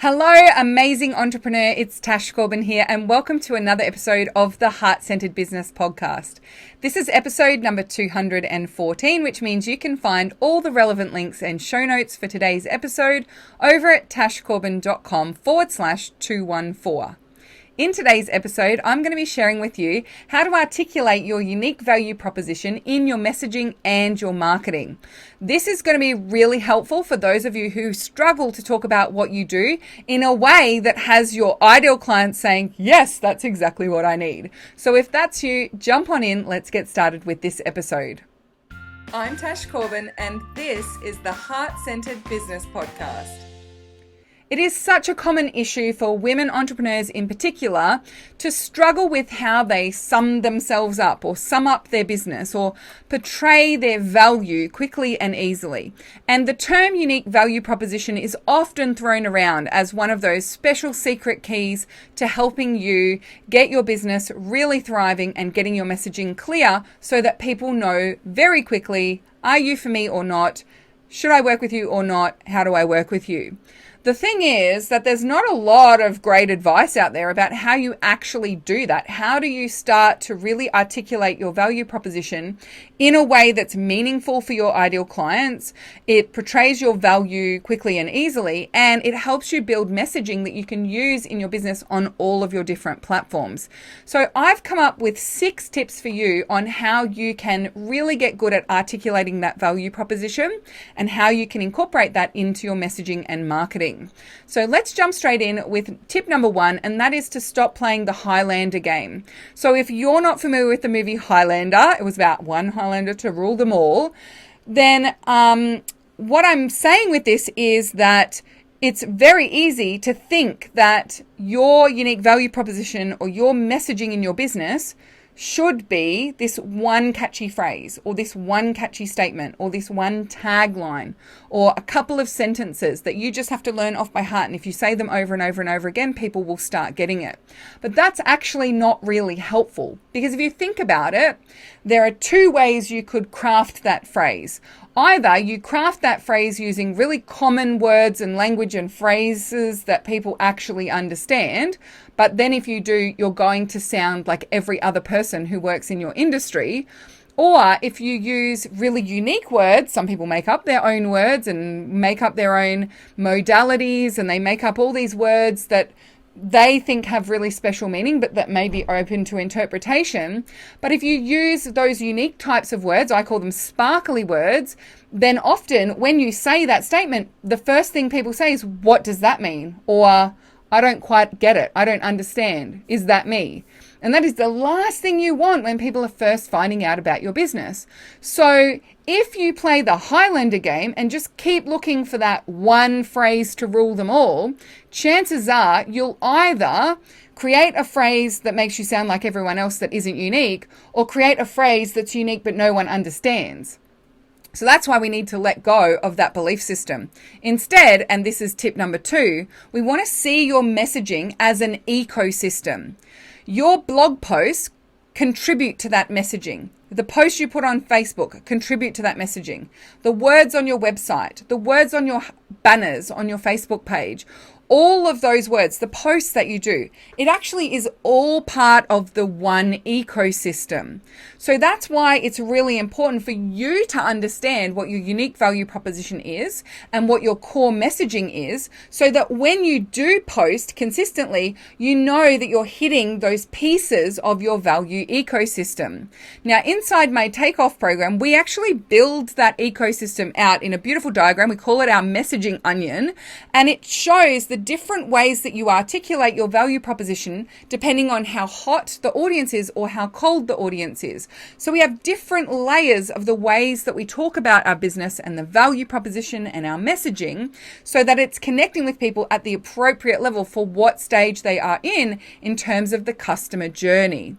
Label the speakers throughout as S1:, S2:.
S1: Hello, amazing entrepreneur. It's Tash Corbin here, and welcome to another episode of the Heart-Centered Business Podcast. This is episode number 214, which means you can find all the relevant links and show notes for today's episode over at tashcorbin.com/214. In today's episode, I'm going to be sharing with you how to articulate your unique value proposition in your messaging and your marketing. This is going to be really helpful for those of you who struggle to talk about what you do in a way that has your ideal client saying, yes, that's exactly what I need. So if that's you, jump on in. Let's get started with this episode. I'm Tash Corbin, and this is the Heart-Centered Business Podcast. It is such a common issue for women entrepreneurs in particular to struggle with how they sum themselves up or sum up their business or portray their value quickly and easily. And the term unique value proposition is often thrown around as one of those special secret keys to helping you get your business really thriving and getting your messaging clear so that people know very quickly, are you for me or not? Should I work with you or not? How do I work with you? The thing is that there's not a lot of great advice out there about how you actually do that. How do you start to really articulate your value proposition in a way that's meaningful for your ideal clients? It portrays your value quickly and easily, and it helps you build messaging that you can use in your business on all of your different platforms. So I've come up with 6 tips for you on how you can really get good at articulating that value proposition and how you can incorporate that into your messaging and marketing. So let's jump straight in with tip number 1, and that is to stop playing the Highlander game. So if you're not familiar with the movie Highlander, it was about one Highlander to rule them all, then what I'm saying with this is that it's very easy to think that your unique value proposition or your messaging in your business should be this one catchy phrase or this one catchy statement or this one tagline or a couple of sentences that you just have to learn off by heart. And if you say them over and over and over again, people will start getting it. But that's actually not really helpful, because if you think about it, there are 2 ways you could craft that phrase. Either you craft that phrase using really common words and language and phrases that people actually understand, but then if you do, you're going to sound like every other person who works in your industry. Or if you use really unique words, some people make up their own words and make up their own modalities, and they make up all these words that they think have really special meaning, but that may be open to interpretation. But if you use those unique types of words, I call them sparkly words, then often when you say that statement, the first thing people say is, what does that mean? Or, I don't quite get it. I don't understand. Is that me? And that is the last thing you want when people are first finding out about your business. So if you play the Highlander game and just keep looking for that one phrase to rule them all, chances are you'll either create a phrase that makes you sound like everyone else that isn't unique, or create a phrase that's unique but no one understands. So that's why we need to let go of that belief system. Instead, and this is tip number 2, we want to see your messaging as an ecosystem. Your blog posts contribute to that messaging. The posts you put on Facebook contribute to that messaging. The words on your website, the words on your banners on your Facebook page, all of those words, the posts that you do, it actually is all part of the one ecosystem. So that's why it's really important for you to understand what your unique value proposition is and what your core messaging is, so that when you do post consistently, you know that you're hitting those pieces of your value ecosystem. Now, inside my Takeoff program, we actually build that ecosystem out in a beautiful diagram. We call it our messaging onion, and it shows the different ways that you articulate your value proposition depending on how hot the audience is or how cold the audience is. So we have different layers of the ways that we talk about our business and the value proposition and our messaging, so that it's connecting with people at the appropriate level for what stage they are in terms of the customer journey.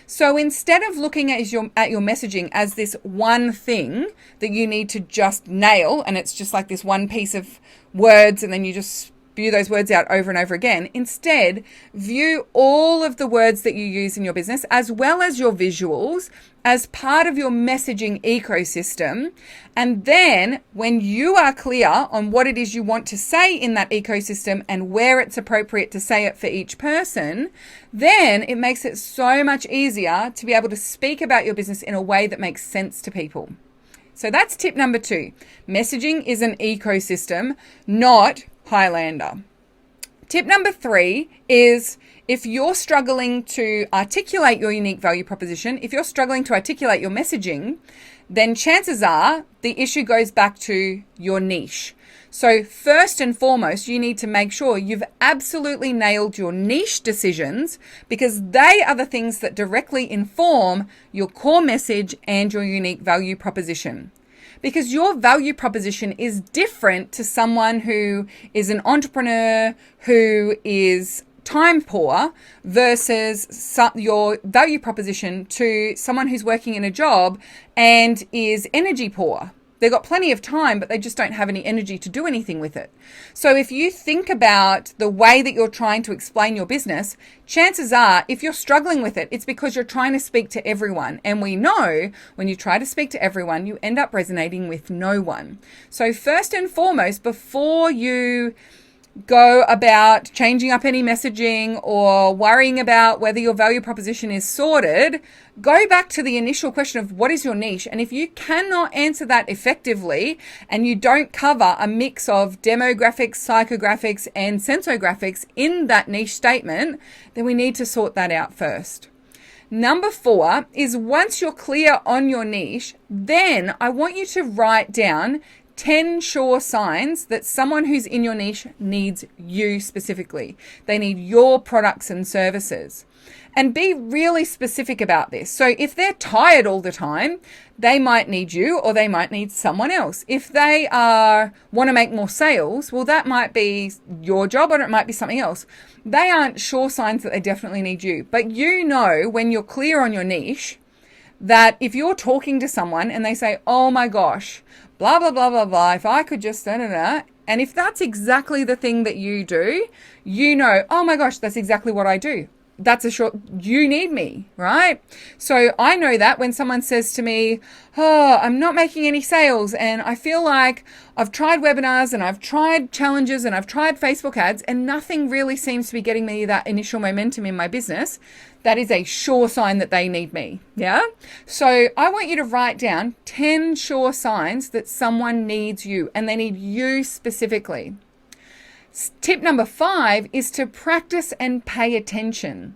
S1: So instead of looking at your messaging as this one thing that you need to just nail, and it's just like this one piece of words and then you just spew those words out over and over again. Instead, view all of the words that you use in your business, as well as your visuals, as part of your messaging ecosystem. And then when you are clear on what it is you want to say in that ecosystem and where it's appropriate to say it for each person, then it makes it so much easier to be able to speak about your business in a way that makes sense to people. So that's tip number 2. Messaging is an ecosystem, not Highlander. Tip number 3 is, if you're struggling to articulate your unique value proposition, if you're struggling to articulate your messaging, then chances are the issue goes back to your niche. So first and foremost, you need to make sure you've absolutely nailed your niche decisions, because they are the things that directly inform your core message and your unique value proposition. Because your value proposition is different to someone who is an entrepreneur, who is time poor, versus your value proposition to someone who's working in a job and is energy poor. They've got plenty of time, but they just don't have any energy to do anything with it. So if you think about the way that you're trying to explain your business, chances are, if you're struggling with it, it's because you're trying to speak to everyone. And we know when you try to speak to everyone, you end up resonating with no one. So first and foremost, before you go about changing up any messaging or worrying about whether your value proposition is sorted, go back to the initial question of what is your niche. And if you cannot answer that effectively and you don't cover a mix of demographics, psychographics, and sensographics in that niche statement, then we need to sort that out first. Number 4 is, once you're clear on your niche, then I want you to write down 10 sure signs that someone who's in your niche needs you specifically. They need your products and services. And be really specific about this. So if they're tired all the time, they might need you, or they might need someone else. If they want to make more sales, well, that might be your job, or it might be something else. They aren't sure signs that they definitely need you. But you know, when you're clear on your niche, that if you're talking to someone and they say, oh my gosh, blah, blah, blah, blah, blah, if I could just, and if that's exactly the thing that you do, you know, oh my gosh, that's exactly what I do. That's a short, you need me, right? So I know that when someone says to me, oh, I'm not making any sales, and I feel like I've tried webinars and I've tried challenges and I've tried Facebook ads and nothing really seems to be getting me that initial momentum in my business, that is a sure sign that they need me, yeah? So I want you to write down 10 sure signs that someone needs you, and they need you specifically. Tip number 5 is to practice and pay attention.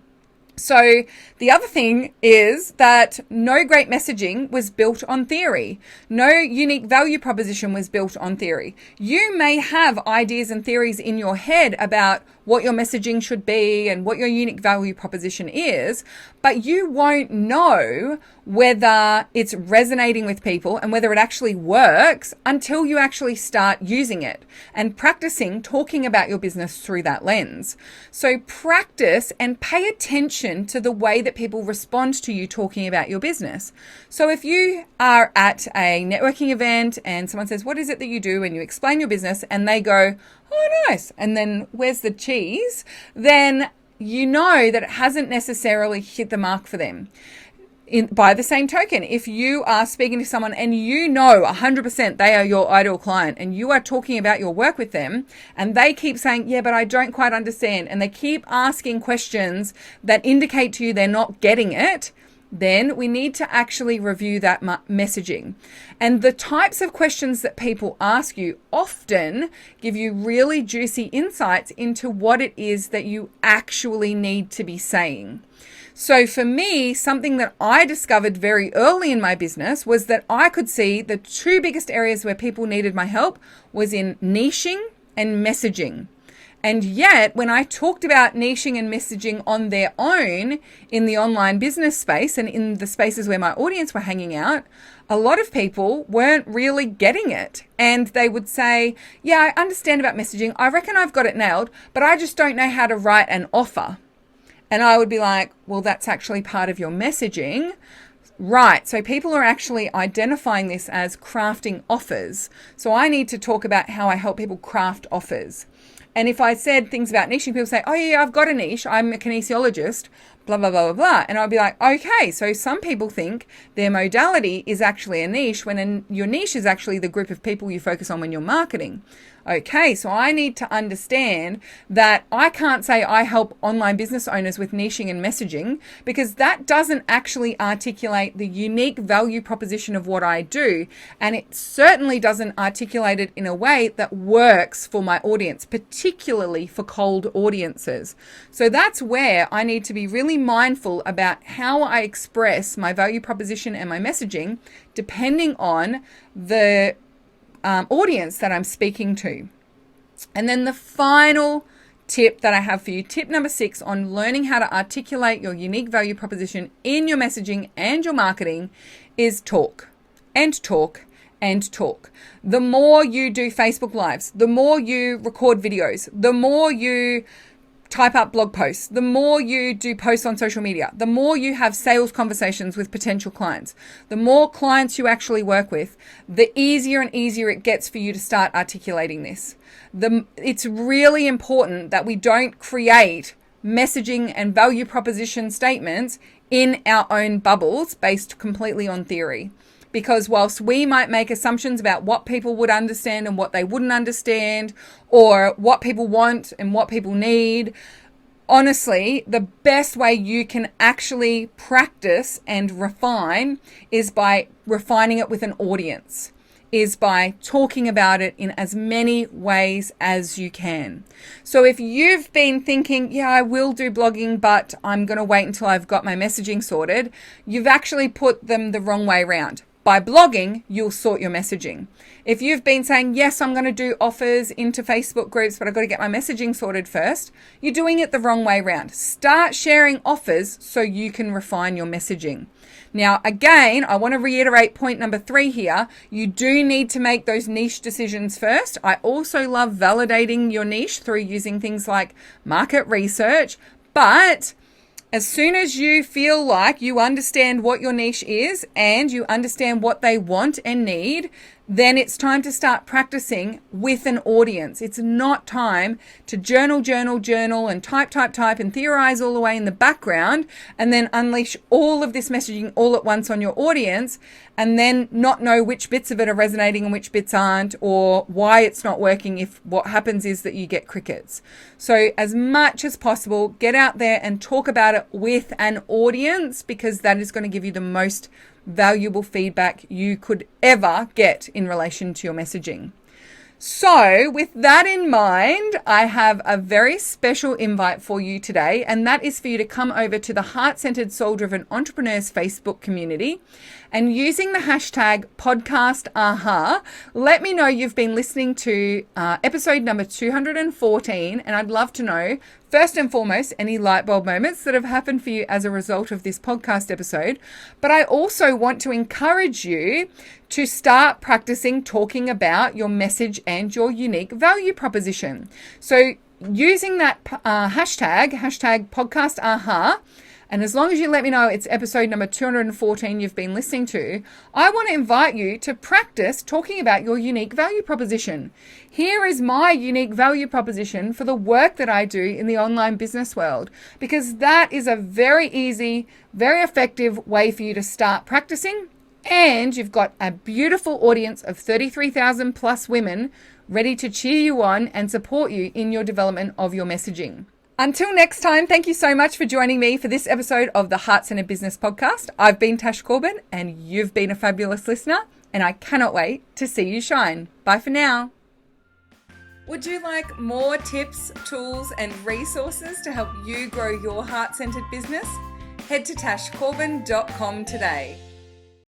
S1: So the other thing is that no great messaging was built on theory. No unique value proposition was built on theory. You may have ideas and theories in your head about what your messaging should be and what your unique value proposition is, but you won't know whether it's resonating with people and whether it actually works until you actually start using it and practicing talking about your business through that lens. So practice and pay attention to the way that people respond to you talking about your business. So if you are at a networking event and someone says, what is it that you do? And you explain your business and they go, oh, nice. And then where's the cheese? Then you know that it hasn't necessarily hit the mark for them. By the same token, if you are speaking to someone and you know 100% they are your ideal client and you are talking about your work with them and they keep saying, yeah, but I don't quite understand, and they keep asking questions that indicate to you they're not getting it, then we need to actually review that messaging. And the types of questions that people ask you often give you really juicy insights into what it is that you actually need to be saying. So for me, something that I discovered very early in my business was that I could see the 2 biggest areas where people needed my help was in niching and messaging. And yet, when I talked about niching and messaging on their own in the online business space and in the spaces where my audience were hanging out, a lot of people weren't really getting it. And they would say, yeah, I understand about messaging. I reckon I've got it nailed, but I just don't know how to write an offer. And I would be like, well, that's actually part of your messaging. Right. So people are actually identifying this as crafting offers. So I need to talk about how I help people craft offers. And if I said things about niching, people say, oh yeah, I've got a niche. I'm a kinesiologist, blah, blah, blah, blah, blah. And I'll be like, okay, so some people think their modality is actually a niche when your niche is actually the group of people you focus on when you're marketing. Okay, so I need to understand that I can't say I help online business owners with niching and messaging, because that doesn't actually articulate the unique value proposition of what I do. And it certainly doesn't articulate it in a way that works for my audience, particularly for cold audiences. So that's where I need to be really mindful about how I express my value proposition and my messaging, depending on the audience that I'm speaking to. And then the final tip that I have for you, tip number 6 on learning how to articulate your unique value proposition in your messaging and your marketing, is talk and talk and talk. The more you do Facebook Lives, the more you record videos, the more you type up blog posts, the more you do posts on social media, the more you have sales conversations with potential clients, the more clients you actually work with, the easier and easier it gets for you to start articulating this. It's really important that we don't create messaging and value proposition statements in our own bubbles based completely on theory. Because whilst we might make assumptions about what people would understand and what they wouldn't understand, or what people want and what people need, honestly, the best way you can actually practice and refine is by refining it with an audience, is by talking about it in as many ways as you can. So if you've been thinking, yeah, I will do blogging, but I'm going to wait until I've got my messaging sorted, you've actually put them the wrong way around. By blogging, you'll sort your messaging. If you've been saying, yes, I'm going to do offers into Facebook groups, but I've got to get my messaging sorted first, you're doing it the wrong way around. Start sharing offers so you can refine your messaging. Now, again, I want to reiterate point number 3 here. You do need to make those niche decisions first. I also love validating your niche through using things like market research, but as soon as you feel like you understand what your niche is and you understand what they want and need, then it's time to start practicing with an audience. It's not time to journal and type and theorize all the way in the background and then unleash all of this messaging all at once on your audience and then not know which bits of it are resonating and which bits aren't, or why it's not working if what happens is that you get crickets. So as much as possible, get out there and talk about it with an audience, because that is going to give you the most valuable feedback you could ever get in relation to your messaging. So with that in mind, I have a very special invite for you today, and that is for you to come over to the Heart-Centered Soul-Driven Entrepreneurs Facebook community, and using the hashtag #PodcastAha, let me know you've been listening to episode number 214, and I'd love to know, first and foremost, any light bulb moments that have happened for you as a result of this podcast episode. But I also want to encourage you to start practicing talking about your message and your unique value proposition. So using that hashtag #PodcastAha, and as long as you let me know it's episode number 214 you've been listening to, I want to invite you to practice talking about your unique value proposition. Here is my unique value proposition for the work that I do in the online business world, because that is a very easy, very effective way for you to start practicing. And you've got a beautiful audience of 33,000 plus women ready to cheer you on and support you in your development of your messaging. Until next time, thank you so much for joining me for this episode of the Heart-Centered Business Podcast. I've been Tash Corbin, and you've been a fabulous listener, and I cannot wait to see you shine. Bye for now. Would you like more tips, tools, and resources to help you grow your heart-centered business? Head to tashcorbin.com today.